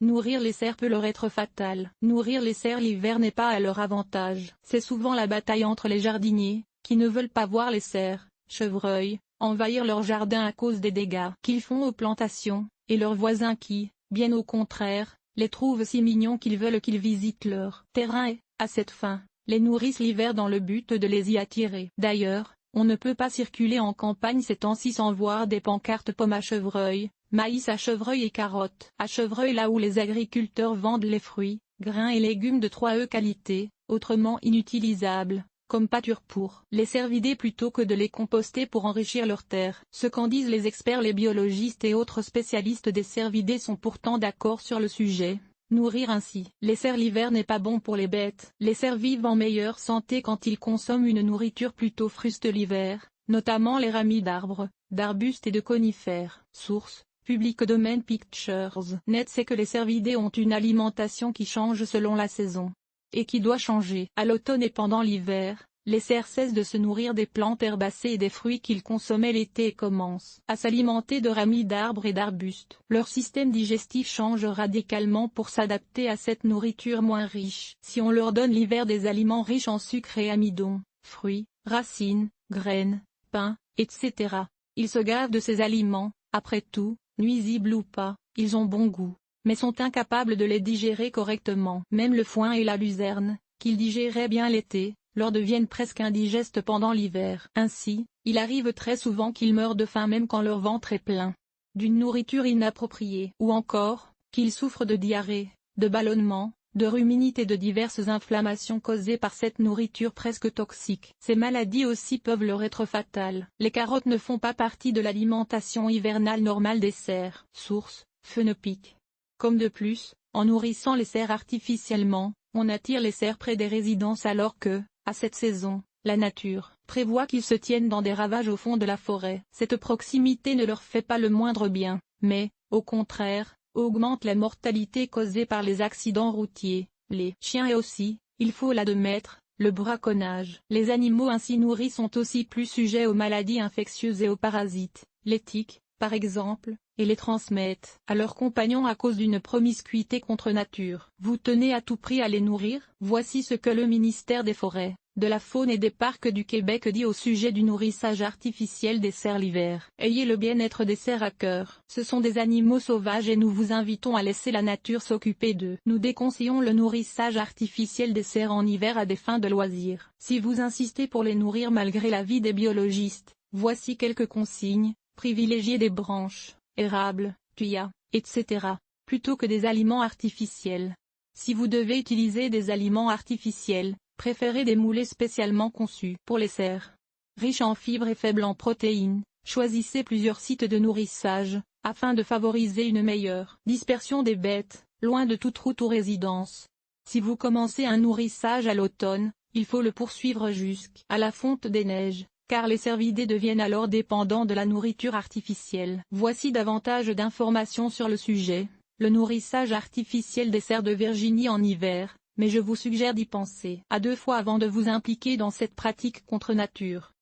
nourrir les cerfs peut leur être fatal. Nourrir les cerfs l'hiver n'est pas à leur avantage. C'est souvent la bataille entre les jardiniers, qui ne veulent pas voir les cerfs, chevreuils, envahir leur jardin à cause des dégâts qu'ils font aux plantations, et leurs voisins qui, bien au contraire, les trouvent si mignons qu'ils veulent qu'ils visitent leur terrain et, à cette fin, les nourrissent l'hiver dans le but de les y attirer. D'ailleurs, on ne peut pas circuler en campagne ces temps-ci sans voir des pancartes pommes à chevreuil, maïs à chevreuil et carottes à chevreuil là où les agriculteurs vendent les fruits, grains et légumes de 3E qualité, autrement inutilisables, comme pâture pour les cervidés plutôt que de les composter pour enrichir leurs terres. Ce qu'en disent les experts, les biologistes et autres spécialistes des cervidés sont pourtant d'accord sur le sujet. Nourrir ainsi les cerfs l'hiver n'est pas bon pour les bêtes. Les cerfs vivent en meilleure santé quand ils consomment une nourriture plutôt fruste l'hiver, notamment les ramis d'arbres, d'arbustes et de conifères. Source: Public Domain Pictures. Net c'est que les cervidés ont une alimentation qui change selon la saison. Et qui doit changer. À l'automne et pendant l'hiver, les cerfs cessent de se nourrir des plantes herbacées et des fruits qu'ils consommaient l'été et commencent à s'alimenter de ramis d'arbres et d'arbustes. Leur système digestif change radicalement pour s'adapter à cette nourriture moins riche. Si on leur donne l'hiver des aliments riches en sucre et amidon, fruits, racines, graines, pain, etc., ils se gavent de ces aliments. Après tout, nuisibles ou pas, ils ont bon goût, mais sont incapables de les digérer correctement. Même le foin et la luzerne, qu'ils digéraient bien l'été, leur deviennent presque indigestes pendant l'hiver. Ainsi, il arrive très souvent qu'ils meurent de faim même quand leur ventre est plein d'une nourriture inappropriée. Ou encore, qu'ils souffrent de diarrhée, de ballonnement, de rhuminite et de diverses inflammations causées par cette nourriture presque toxique. Ces maladies aussi peuvent leur être fatales. Les carottes ne font pas partie de l'alimentation hivernale normale des cerfs. Source: Phénopic. Comme de plus, en nourrissant les cerfs artificiellement, on attire les cerfs près des résidences alors que, à cette saison, la nature prévoit qu'ils se tiennent dans des ravages au fond de la forêt. Cette proximité ne leur fait pas le moindre bien, mais, au contraire, augmente la mortalité causée par les accidents routiers, les chiens et aussi, il faut l'admettre, le braconnage. Les animaux ainsi nourris sont aussi plus sujets aux maladies infectieuses et aux parasites, les tiques, par exemple, et les transmettent à leurs compagnons à cause d'une promiscuité contre nature. Vous tenez à tout prix à les nourrir? Voici ce que le ministère des Forêts, de la Faune et des Parcs du Québec dit au sujet du nourrissage artificiel des cerfs l'hiver. Ayez le bien-être des cerfs à cœur. Ce sont des animaux sauvages et nous vous invitons à laisser la nature s'occuper d'eux. Nous déconseillons le nourrissage artificiel des cerfs en hiver à des fins de loisirs. Si vous insistez pour les nourrir malgré l'avis des biologistes, voici quelques consignes: privilégiez des branches, érables, tuyas, etc., plutôt que des aliments artificiels. Si vous devez utiliser des aliments artificiels, préférez des moulets spécialement conçus pour les cerfs. Riches en fibres et faibles en protéines, choisissez plusieurs sites de nourrissage, afin de favoriser une meilleure dispersion des bêtes, loin de toute route ou résidence. Si vous commencez un nourrissage à l'automne, il faut le poursuivre jusqu'à la fonte des neiges, car les cervidés deviennent alors dépendants de la nourriture artificielle. Voici davantage d'informations sur le sujet: le nourrissage artificiel des cerfs de Virginie en hiver, mais je vous suggère d'y penser à deux fois avant de vous impliquer dans cette pratique contre nature.